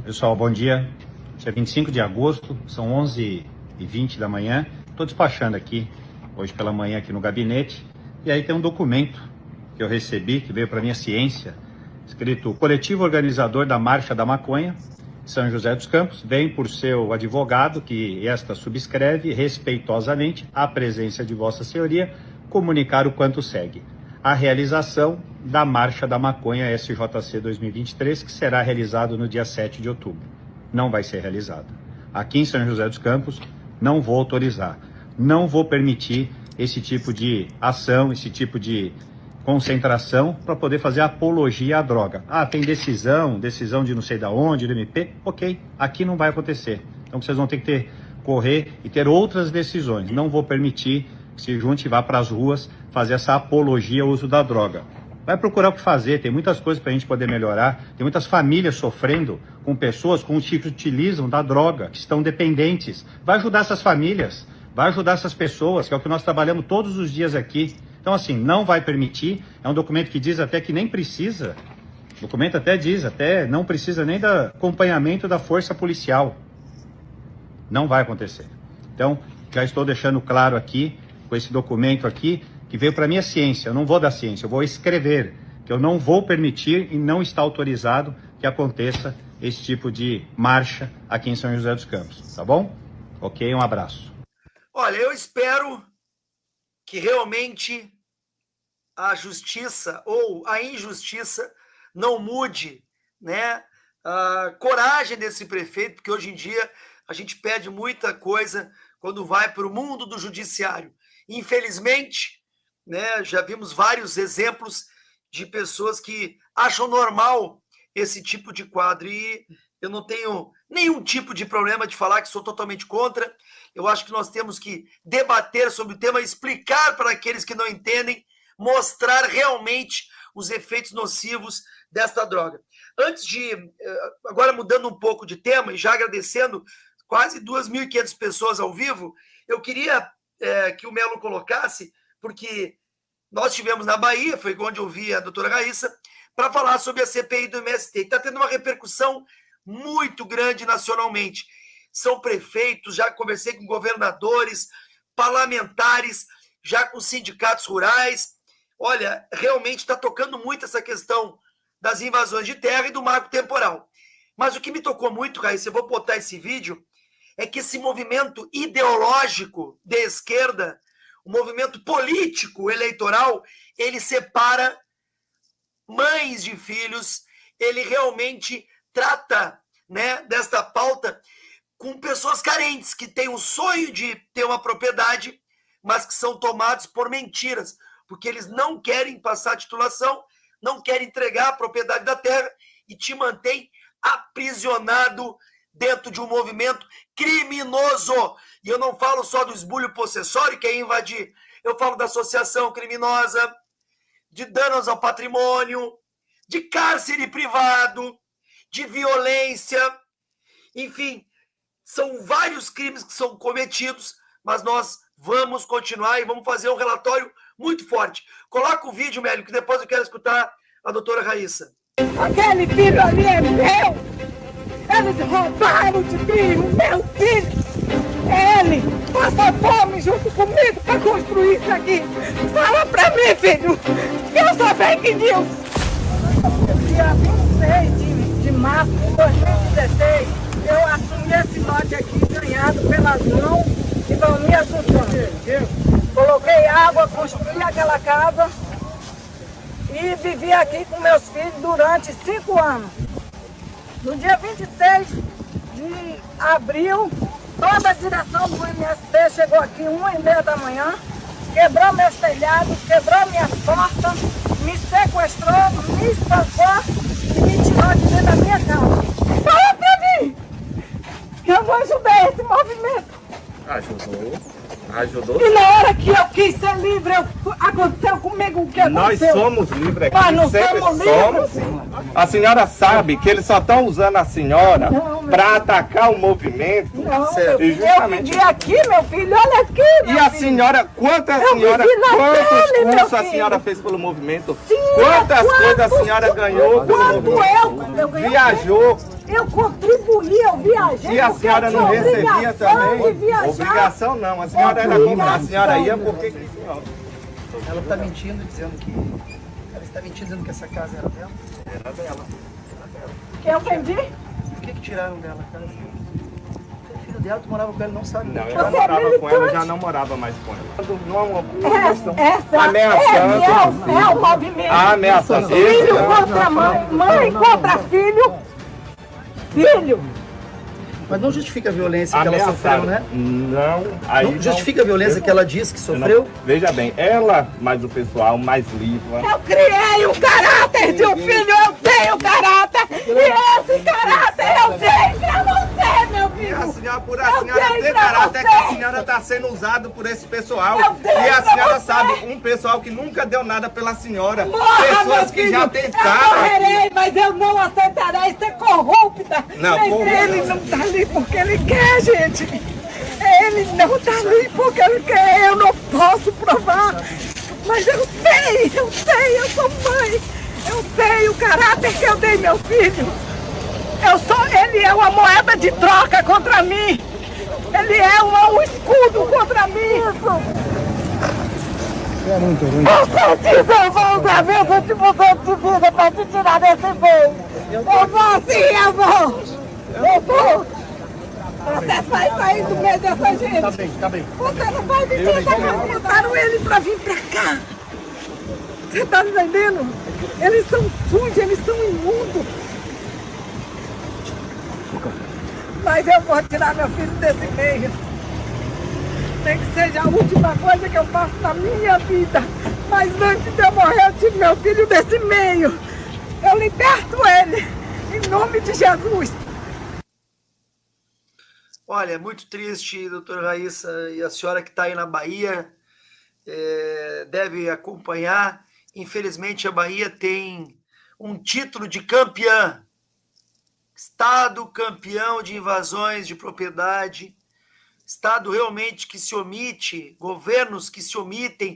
Speaker 5: Pessoal, bom dia. Dia 25 de agosto, são 11h20 da manhã. Estou despachando aqui, hoje pela manhã, aqui no gabinete. E aí tem um documento que eu recebi, que veio para minha ciência, escrito Coletivo Organizador da Marcha da Maconha, São José dos Campos, vem por seu advogado, que esta subscreve respeitosamente a presença de Vossa Senhoria, comunicar o quanto segue. A realização da Marcha da Maconha SJC 2023, que será realizado no dia 7 de outubro. Não vai ser realizado. Aqui em São José dos Campos, não vou autorizar. Não vou permitir esse tipo de ação, esse tipo de concentração para poder fazer apologia à droga. Ah, tem decisão de não sei da onde, do MP. Ok, aqui não vai acontecer. Então vocês vão ter que correr e ter outras decisões. Não vou permitir que se junte e vá para as ruas fazer essa apologia ao uso da droga. Vai procurar o que fazer, tem muitas coisas para a gente poder melhorar. Tem muitas famílias sofrendo com pessoas que utilizam da droga, que estão dependentes. Vai ajudar essas famílias, vai ajudar essas pessoas, que é o que nós trabalhamos todos os dias aqui. Então, assim, não vai permitir. É um documento que diz até que nem precisa. O documento até diz, não precisa nem do acompanhamento da força policial. Não vai acontecer. Então, já estou deixando claro aqui, com esse documento aqui, que veio para minha ciência. Eu não vou dar ciência, eu vou escrever que eu não vou permitir e não está autorizado que aconteça esse tipo de marcha aqui em São José dos Campos. Tá bom? Ok, um abraço.
Speaker 1: Olha, eu espero que realmente a justiça ou a injustiça não mude, né, a coragem desse prefeito, porque hoje em dia a gente pede muita coisa quando vai para o mundo do judiciário. Infelizmente, né, já vimos vários exemplos de pessoas que acham normal esse tipo de quadro e eu não tenho nenhum tipo de problema de falar que sou totalmente contra. Eu acho que nós temos que debater sobre o tema, explicar para aqueles que não entendem, mostrar realmente os efeitos nocivos desta droga. Antes de, agora mudando um pouco de tema e já agradecendo quase 2.500 pessoas ao vivo, eu queria que o Melo colocasse, porque nós estivemos na Bahia, foi onde eu vi a doutora Raíssa, para falar sobre a CPI do MST. Está tendo uma repercussão muito grande nacionalmente. São prefeitos, já conversei com governadores, parlamentares, já com sindicatos rurais. Olha, realmente está tocando muito essa questão das invasões de terra e do marco temporal. Mas o que me tocou muito, Raíssa, eu vou botar esse vídeo, é que esse movimento ideológico de esquerda, o movimento político eleitoral, ele separa mães de filhos, ele realmente trata, né, desta pauta com pessoas carentes, que têm o sonho de ter uma propriedade, mas que são tomados por mentiras, porque eles não querem passar a titulação, não querem entregar a propriedade da terra e te mantém aprisionado dentro de um movimento criminoso. E eu não falo só do esbulho possessório, que é invadir, eu falo da associação criminosa, de danos ao patrimônio, de cárcere privado, de violência, enfim, são vários crimes que são cometidos, mas nós vamos continuar e vamos fazer um relatório muito forte. Coloca o vídeo, Mélio, que depois eu quero escutar a doutora Raíssa.
Speaker 3: Aquele filho ali é meu! Eles roubaram de mim o meu filho! Ele passa fome junto comigo para construir isso aqui! Fala pra mim, filho! Que eu sou fake news! Dia 26 de março de 2016, eu assumi esse lote aqui ganhado pelas mãos de Valmir Assunção. Coloquei água, construí aquela casa e vivi aqui com meus filhos durante 5 anos. No dia 26 de abril, toda a direção do MST chegou aqui 1h30 da manhã, quebrou meus telhados, quebrou minhas portas, me sequestrou, me espancou e me tirou de dentro da minha casa. Fala pra mim! Eu não ajudei esse movimento.
Speaker 6: Ajudou.
Speaker 3: E na hora que eu quis ser livre, aconteceu comigo o que aconteceu.
Speaker 6: Nós somos livres aqui,
Speaker 3: Mas não
Speaker 6: sempre
Speaker 3: somos
Speaker 6: somos.
Speaker 3: livres.
Speaker 6: A senhora sabe que eles só estão usando a senhora para atacar o movimento.
Speaker 3: Não,
Speaker 6: Certo.
Speaker 3: meu
Speaker 6: E
Speaker 3: filho, eu
Speaker 6: justamente...
Speaker 3: vivi aqui, meu filho, olha aqui, meu
Speaker 6: E a
Speaker 3: filho.
Speaker 6: senhora, quantos cursos a senhora fez pelo movimento? Quantas coisas a senhora ganhou pelo movimento?
Speaker 3: Eu ganhei.
Speaker 6: Viajou.
Speaker 3: Eu contribuí, eu viajei.
Speaker 6: E a
Speaker 3: porque
Speaker 6: senhora
Speaker 3: eu
Speaker 6: não
Speaker 3: tinha
Speaker 6: recebia
Speaker 3: obrigação
Speaker 6: também?
Speaker 3: de viajar.
Speaker 6: Obrigação não, a senhora era como? A senhora ia porque quis.
Speaker 7: Ela está mentindo, dizendo que... Ela está mentindo dizendo que essa casa era dela.
Speaker 6: Era dela.
Speaker 3: Que eu vendi?
Speaker 7: Por que tiraram dela a casa? O filho dela, tu morava com ela, não sabe.
Speaker 6: Não, eu
Speaker 3: Você
Speaker 6: já
Speaker 3: é
Speaker 6: morava com ela, eu
Speaker 3: militante.
Speaker 6: já não morava mais com ela. Não,
Speaker 3: Essa
Speaker 6: ameaçando.
Speaker 3: é o movimento.
Speaker 6: Ameaçando.
Speaker 3: Filho contra mãe, mãe contra filho. Filho.
Speaker 7: Mas não justifica a violência que ela sofreu, né?
Speaker 6: Não. Aí
Speaker 7: Não justifica a violência que ela disse que sofreu?
Speaker 6: Veja bem, ela, mais o pessoal, mais livre.
Speaker 3: Eu criei o caráter de um filho, eu tenho caráter. E esse caráter eu tenho pra você, meu
Speaker 6: E a
Speaker 3: filho.
Speaker 6: senhora, por
Speaker 3: Eu
Speaker 6: a senhora
Speaker 3: dei
Speaker 6: ter
Speaker 3: pra
Speaker 6: caráter,
Speaker 3: você.
Speaker 6: que a senhora está sendo usada por esse pessoal.
Speaker 3: Eu dei
Speaker 6: E a
Speaker 3: pra
Speaker 6: senhora
Speaker 3: você.
Speaker 6: sabe, um pessoal que nunca deu nada pela senhora.
Speaker 3: Morra,
Speaker 6: Pessoas
Speaker 3: meu
Speaker 6: que
Speaker 3: filho.
Speaker 6: já
Speaker 3: Eu
Speaker 6: tentaram.
Speaker 3: morrerei, mas eu não aceitarei ser corrupta.
Speaker 6: Não,
Speaker 3: Mas
Speaker 6: corrupta.
Speaker 3: ele não tá ali porque ele quer, gente. Ele não tá ali porque ele quer. Eu não posso provar. Mas eu sei, eu sou mãe. Eu sei o caráter que eu dei meu filho. Ele é uma moeda de troca contra mim. Ele é um escudo contra mim.
Speaker 7: É muito ruim.
Speaker 3: Eu vou outra vez, eu te mudar de vida pra te tirar desse meio. Eu vou sim, eu vou. Eu vou. Você vai sair do meio dessa gente.
Speaker 7: Tá bem.
Speaker 3: Você não vai me tirar, mas botaram ele pra vir pra cá. Você tá entendendo? Eles são sujos, eles são imundos. Mas eu vou tirar meu filho desse meio. Nem que seja a última coisa que eu faço na minha vida. Mas antes de eu morrer, eu tiro meu filho desse meio. Eu liberto ele. Em nome de Jesus.
Speaker 1: Olha, é muito triste, doutora Raíssa, e a senhora que está aí na Bahia deve acompanhar. Infelizmente, a Bahia tem um título de campeã. Estado campeão de invasões de propriedade. Estado realmente que se omite, governos que se omitem,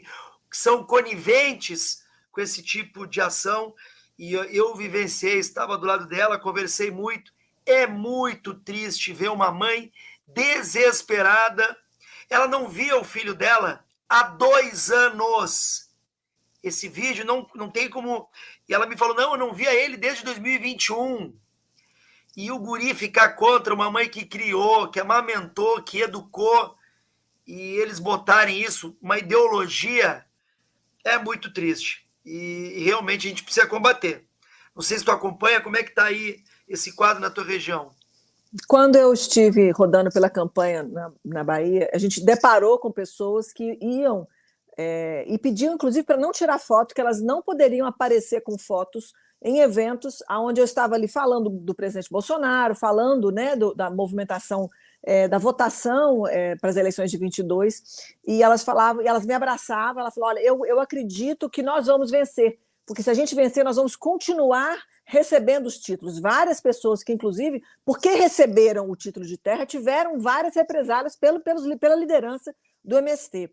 Speaker 1: que são coniventes com esse tipo de ação. E eu vivenciei, estava do lado dela, conversei muito. É muito triste ver uma mãe desesperada. Ela não via o filho dela há 2 anos. Esse vídeo não tem como... E ela me falou, não, eu não via ele desde 2021. E o guri ficar contra uma mãe que criou, que amamentou, que educou, e eles botarem isso, uma ideologia, é muito triste. E realmente a gente precisa combater. Não sei se tu acompanha, como é que está aí esse quadro na tua região?
Speaker 2: Quando eu estive rodando pela campanha na Bahia, a gente deparou com pessoas que iam E pediam, inclusive, para não tirar foto, que elas não poderiam aparecer com fotos em eventos onde eu estava ali falando do presidente Bolsonaro, falando, né, da movimentação, da votação para as eleições de 22, e elas falavam, e elas me abraçavam, elas falavam, olha, eu acredito que nós vamos vencer, porque se a gente vencer, nós vamos continuar recebendo os títulos. Várias pessoas que, inclusive, porque receberam o título de terra, tiveram várias represálias pela liderança do MST.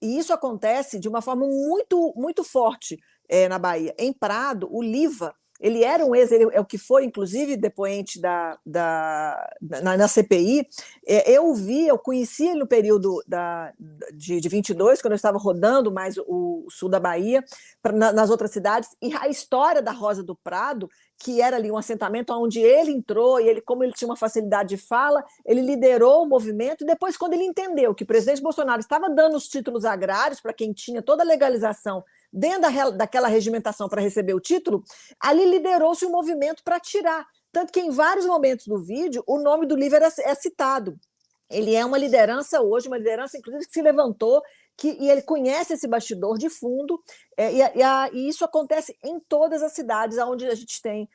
Speaker 2: E isso acontece de uma forma muito, muito forte na Bahia. Em Prado, o Liva, ele era ele é o que foi, inclusive, depoente na CPI. Eu conheci ele no período de 22, quando eu estava rodando mais o sul da Bahia, nas outras cidades, e a história da Rosa do Prado, que era ali um assentamento onde ele entrou, e como ele tinha uma facilidade de fala, ele liderou o movimento, e depois, quando ele entendeu que o presidente Bolsonaro estava dando os títulos agrários para quem tinha toda a legalização dentro daquela regimentação para receber o título, ali liderou-se um movimento para tirar. Tanto que em vários momentos do vídeo, o nome do livro é citado. Ele é uma liderança hoje, uma liderança, inclusive, que se levantou, e ele conhece esse bastidor de fundo, e isso acontece em todas as cidades onde a gente tem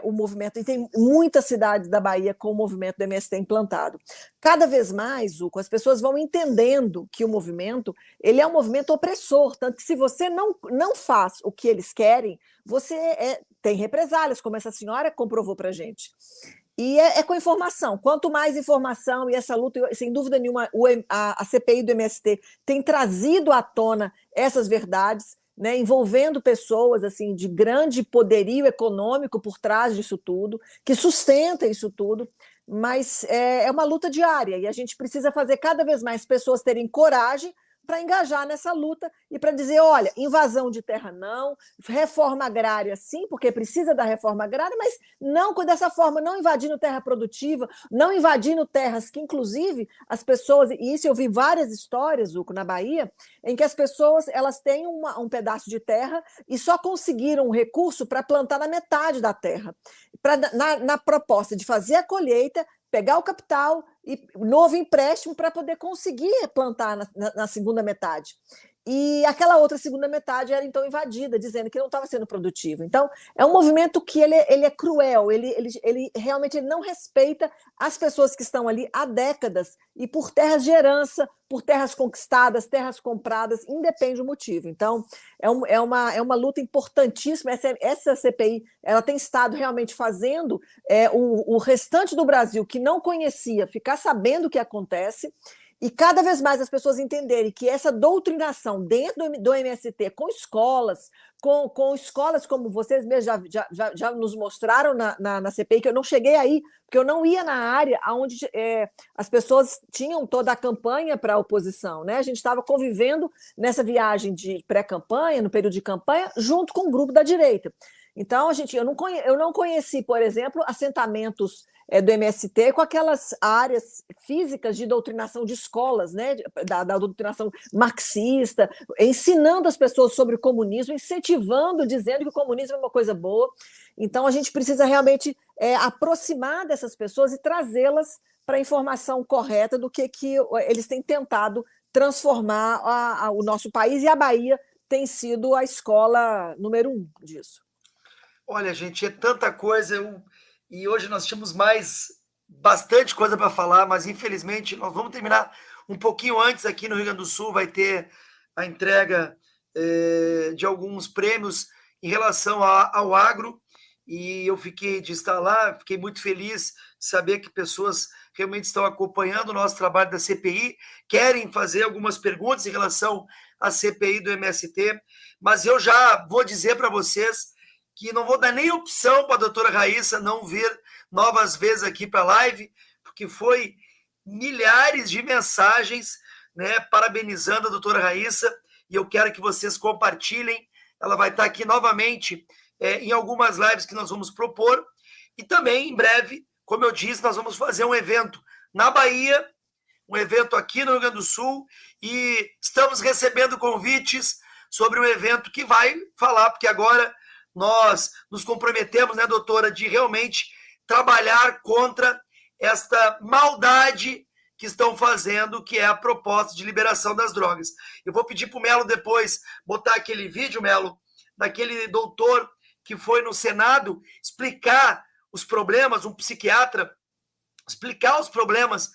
Speaker 2: o movimento, e tem muitas cidades da Bahia com o movimento do MST implantado. Cada vez mais, Zuco, as pessoas vão entendendo que o movimento, ele é um movimento opressor, tanto que se você não faz o que eles querem, você tem represálias, como essa senhora comprovou para a gente. E com informação. Quanto mais informação, e essa luta, sem dúvida nenhuma, a CPI do MST tem trazido à tona essas verdades, né, envolvendo pessoas assim de grande poderio econômico por trás disso tudo, que sustenta isso tudo, mas é uma luta diária, e a gente precisa fazer cada vez mais pessoas terem coragem para engajar nessa luta e para dizer, olha, invasão de terra não, reforma agrária sim, porque precisa da reforma agrária, mas não dessa forma, não invadindo terra produtiva, não invadindo terras que, inclusive, as pessoas, e isso eu vi várias histórias, Zuco, na Bahia, em que as pessoas elas têm um pedaço de terra e só conseguiram um recurso para plantar na metade da terra, na proposta de fazer a colheita, pegar o capital e novo empréstimo para poder conseguir plantar na segunda metade. E aquela outra segunda metade era então invadida, dizendo que não estava sendo produtivo. Então, é um movimento que ele é cruel, ele realmente não respeita as pessoas que estão ali há décadas, e por terras de herança, por terras conquistadas, terras compradas, independe do motivo. Então, é uma luta importantíssima. Essa CPI ela tem estado realmente fazendo o restante do Brasil que não conhecia ficar sabendo o que acontece, e cada vez mais as pessoas entenderem que essa doutrinação dentro do MST, com escolas como vocês mesmos já nos mostraram na CPI, que eu não cheguei aí, porque eu não ia na área onde as pessoas tinham toda a campanha para a oposição, né? A gente estava convivendo nessa viagem de pré-campanha, no período de campanha, junto com o grupo da direita. Então, eu não conheci, por exemplo, assentamentos do MST com aquelas áreas físicas de doutrinação de escolas, né, da doutrinação marxista, ensinando as pessoas sobre o comunismo, incentivando, dizendo que o comunismo é uma coisa boa. Então, a gente precisa realmente aproximar dessas pessoas e trazê-las para a informação correta do que eles têm tentado transformar o nosso país, e a Bahia tem sido a escola número 1 disso.
Speaker 1: Olha, gente, é tanta coisa, e hoje nós tínhamos bastante coisa para falar, mas infelizmente nós vamos terminar um pouquinho antes. Aqui no Rio Grande do Sul vai ter a entrega de alguns prêmios em relação ao agro, e eu de estar lá, fiquei muito feliz de saber que pessoas realmente estão acompanhando o nosso trabalho da CPI, querem fazer algumas perguntas em relação à CPI do MST, mas eu já vou dizer para vocês que não vou dar nem opção para a doutora Raíssa não vir novas vezes aqui para a live, porque foi milhares de mensagens, né, parabenizando a doutora Raíssa, e eu quero que vocês compartilhem. Ela vai estar aqui novamente em algumas lives que nós vamos propor, e também, em breve, como eu disse, nós vamos fazer um evento na Bahia, um evento aqui no Rio Grande do Sul, e estamos recebendo convites sobre um evento que vai falar, porque agora nós nos comprometemos, né, doutora, de realmente trabalhar contra esta maldade que estão fazendo, que é a proposta de liberação das drogas. Eu vou pedir para o Melo depois botar aquele vídeo, Melo, daquele doutor que foi no Senado explicar os problemas, um psiquiatra, explicar os problemas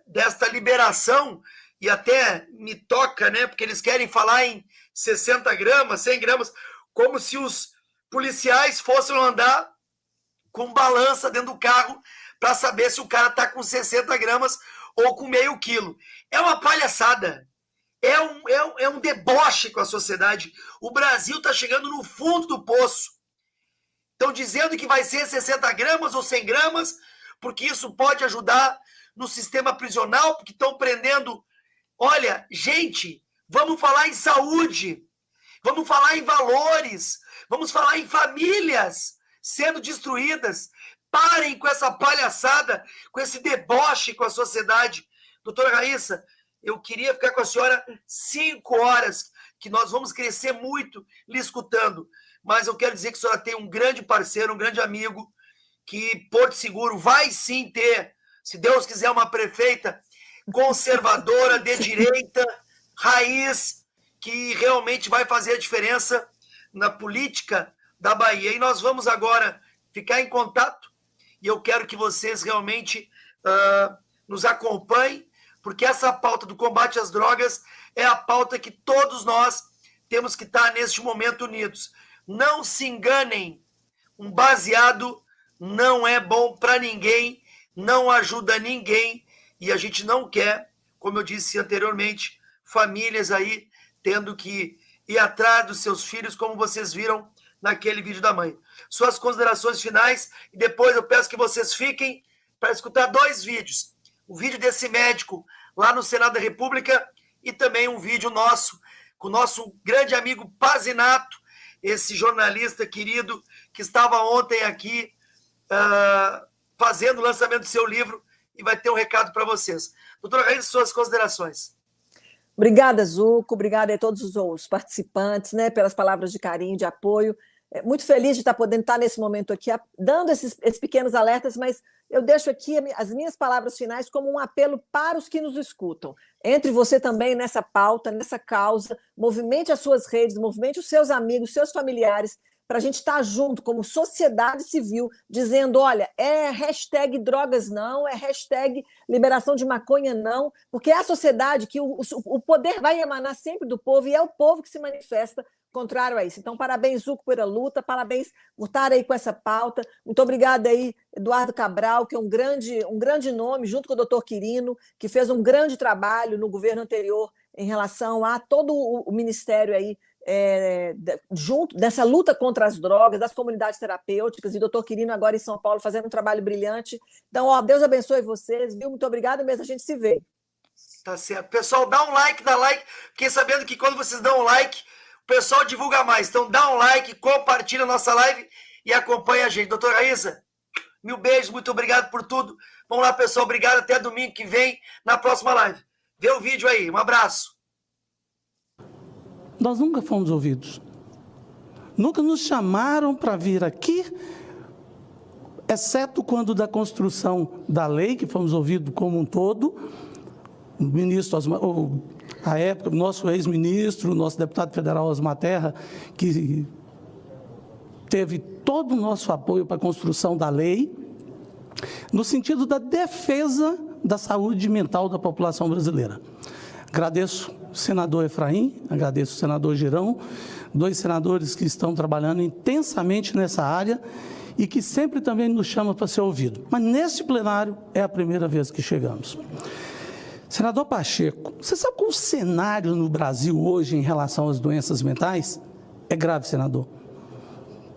Speaker 1: desta liberação, e até me toca, né, porque eles querem falar em 60 gramas, 100 gramas, como se os policiais fossem andar com balança dentro do carro para saber se o cara está com 60 gramas ou com meio quilo. É uma palhaçada. É um deboche com a sociedade. O Brasil está chegando no fundo do poço. Estão dizendo que vai ser 60 gramas ou 100 gramas, porque isso pode ajudar no sistema prisional, porque estão prendendo. Olha, gente, vamos falar em saúde, vamos falar em valores, vamos falar em famílias sendo destruídas. Parem com essa palhaçada, com esse deboche com a sociedade. Doutora Raíssa, eu queria ficar com a senhora 5 horas, que nós vamos crescer muito lhe escutando. Mas eu quero dizer que a senhora tem um grande parceiro, um grande amigo, que Porto Seguro vai sim ter, se Deus quiser, uma prefeita conservadora, de direita, raiz, que realmente vai fazer a diferença na política da Bahia. E nós vamos agora ficar em contato, e eu quero que vocês realmente nos acompanhem, porque essa pauta do combate às drogas é a pauta que todos nós temos que estar neste momento unidos. Não se enganem, um baseado não é bom para ninguém, não ajuda ninguém, e a gente não quer, como eu disse anteriormente, famílias aí tendo que ir atrás dos seus filhos, como vocês viram naquele vídeo da mãe. Suas considerações finais, e depois eu peço que vocês fiquem para escutar 2 vídeos. O vídeo desse médico lá no Senado da República e também um vídeo nosso, com o nosso grande amigo Pazinato, esse jornalista querido que estava ontem aqui fazendo o lançamento do seu livro, e vai ter um recado para vocês. Doutora Raíssa, suas considerações.
Speaker 2: Obrigada, Zuco, obrigada a todos os participantes, né, pelas palavras de carinho, de apoio. Muito feliz de estar podendo estar nesse momento aqui, dando esses pequenos alertas, mas eu deixo aqui as minhas palavras finais como um apelo para os que nos escutam. Entre você também nessa pauta, nessa causa, movimente as suas redes, movimente os seus amigos, seus familiares, para a gente estar junto como sociedade civil, dizendo, olha, é hashtag drogas não, é hashtag liberação de maconha não, porque é a sociedade que o poder vai emanar sempre do povo, e é o povo que se manifesta contrário a isso. Então, parabéns, Zuco, pela luta, parabéns por estar aí com essa pauta. Muito obrigada aí, Eduardo Cabral, que é um grande nome, junto com o doutor Quirino, que fez um grande trabalho no governo anterior em relação a todo o ministério aí, junto dessa luta contra as drogas, das comunidades terapêuticas, e o doutor Quirino agora em São Paulo fazendo um trabalho brilhante. Então, Deus abençoe vocês, viu? Muito obrigada mesmo, a gente se vê.
Speaker 1: Tá certo. Pessoal, dá like. Fiquei sabendo que quando vocês dão um like, o pessoal divulga mais. Então, dá um like, compartilha a nossa live e acompanha a gente. Doutora Raíssa, 1000 beijos, muito obrigado por tudo. Vamos lá, pessoal, obrigado, até domingo que vem, na próxima live. Vê o vídeo aí, um abraço.
Speaker 8: Nós nunca fomos ouvidos. Nunca nos chamaram para vir aqui, exceto quando da construção da lei, que fomos ouvidos como um todo. O ministro, à época, o nosso ex-ministro, o nosso deputado federal Osmar Terra, que teve todo o nosso apoio para a construção da lei, no sentido da defesa da saúde mental da população brasileira. Agradeço o senador Efraim, agradeço o senador Girão, 2 senadores que estão trabalhando intensamente nessa área e que sempre também nos chamam para ser ouvido. Mas neste plenário é a primeira vez que chegamos. Senador Pacheco, você sabe que o cenário no Brasil hoje em relação às doenças mentais é grave, senador?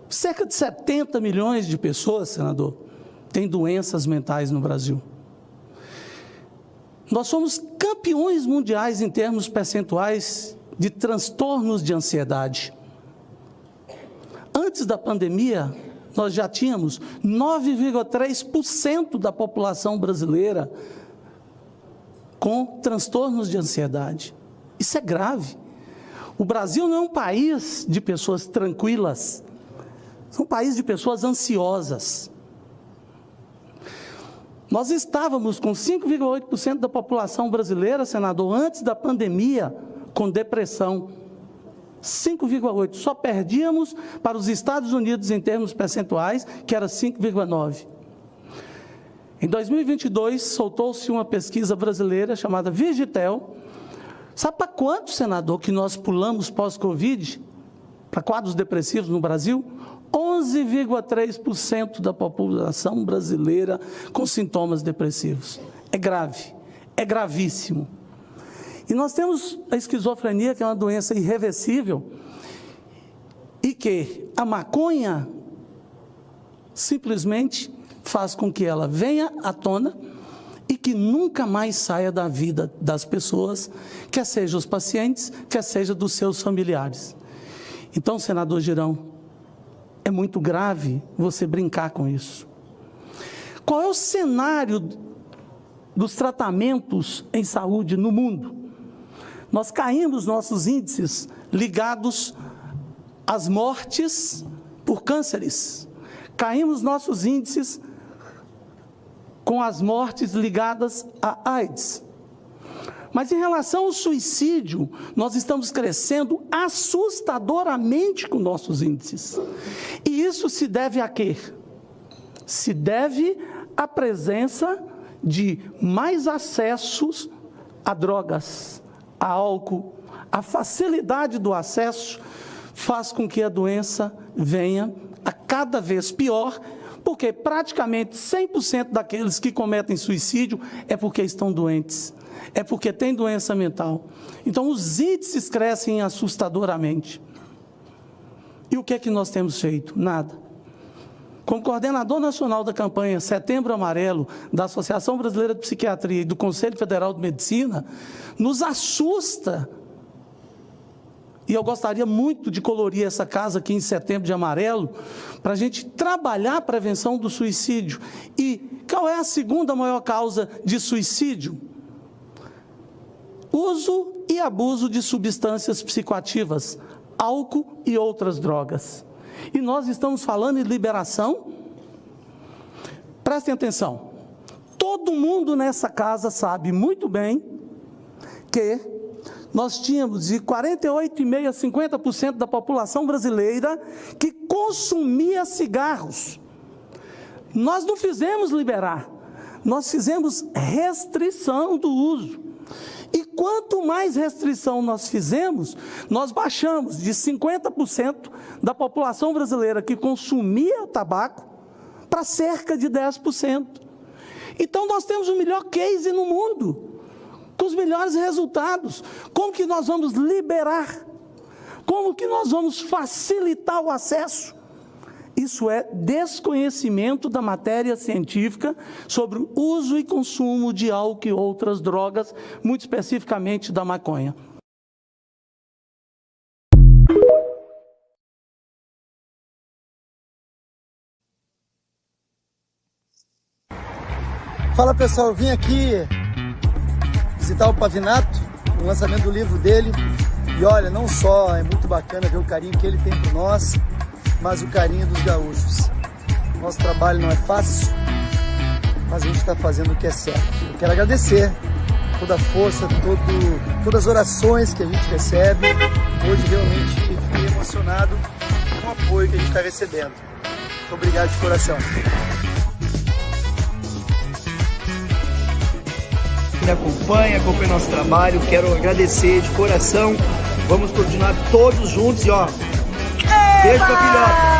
Speaker 8: Cerca de 70 milhões de pessoas, senador, têm doenças mentais no Brasil. Nós somos campeões mundiais em termos percentuais de transtornos de ansiedade. Antes da pandemia, nós já tínhamos 9,3% da população brasileira com transtornos de ansiedade. Isso é grave. O Brasil não é um país de pessoas tranquilas, é um país de pessoas ansiosas. Nós estávamos com 5,8% da população brasileira, senador, antes da pandemia, com depressão. 5,8%. Só perdíamos para os Estados Unidos em termos percentuais, que era 5,9%. Em 2022, soltou-se uma pesquisa brasileira chamada Vigitel. Sabe para quanto, senador, que nós pulamos pós-Covid? Para quadros depressivos no Brasil? 11,3% da população brasileira com sintomas depressivos. É grave, é gravíssimo. E nós temos a esquizofrenia, que é uma doença irreversível, e que a maconha simplesmente faz com que ela venha à tona e que nunca mais saia da vida das pessoas, quer seja os pacientes, quer seja dos seus familiares. Então, senador Girão, é muito grave você brincar com isso. Qual é o cenário dos tratamentos em saúde no mundo? Nós caímos nossos índices ligados às mortes por cânceres. Caímos nossos índices com as mortes ligadas à AIDS. Mas em relação ao suicídio, nós estamos crescendo assustadoramente com nossos índices. E isso se deve a quê? Se deve à presença de mais acessos a drogas, a álcool. A facilidade do acesso faz com que a doença venha a cada vez pior, porque praticamente 100% daqueles que cometem suicídio é porque estão doentes, é porque têm doença mental. Então, os índices crescem assustadoramente. E o que é que nós temos feito? Nada. Como coordenador nacional da campanha Setembro Amarelo, da Associação Brasileira de Psiquiatria e do Conselho Federal de Medicina, nos assusta. E eu gostaria muito de colorir essa casa aqui em Setembro de Amarelo, para a gente trabalhar a prevenção do suicídio. E qual é a segunda maior causa de suicídio? Uso e abuso de substâncias psicoativas, álcool e outras drogas. E nós estamos falando em liberação? Prestem atenção. Todo mundo nessa casa sabe muito bem que nós tínhamos de 48,5% a 50% da população brasileira que consumia cigarros. Nós não fizemos liberar, nós fizemos restrição do uso. E quanto mais restrição nós fizemos, nós baixamos de 50% da população brasileira que consumia tabaco para cerca de 10%. Então nós temos o melhor case no mundo, com os melhores resultados. Como que nós vamos liberar? Como que nós vamos facilitar o acesso? Isso é desconhecimento da matéria científica sobre o uso e consumo de álcool e outras drogas, muito especificamente da maconha.
Speaker 7: Fala pessoal, eu vim aqui visitar o Pavinato, o lançamento do livro dele. E olha, não só é muito bacana ver o carinho que ele tem por nós, mas o carinho dos gaúchos. Nosso trabalho não é fácil, mas a gente está fazendo o que é certo. Eu quero agradecer toda a força, todas as orações que a gente recebe. Hoje realmente fiquei emocionado com o apoio que a gente está recebendo. Muito obrigado de coração. Acompanha nosso trabalho, quero agradecer de coração. Vamos continuar todos juntos e ó, beijo pra filhota.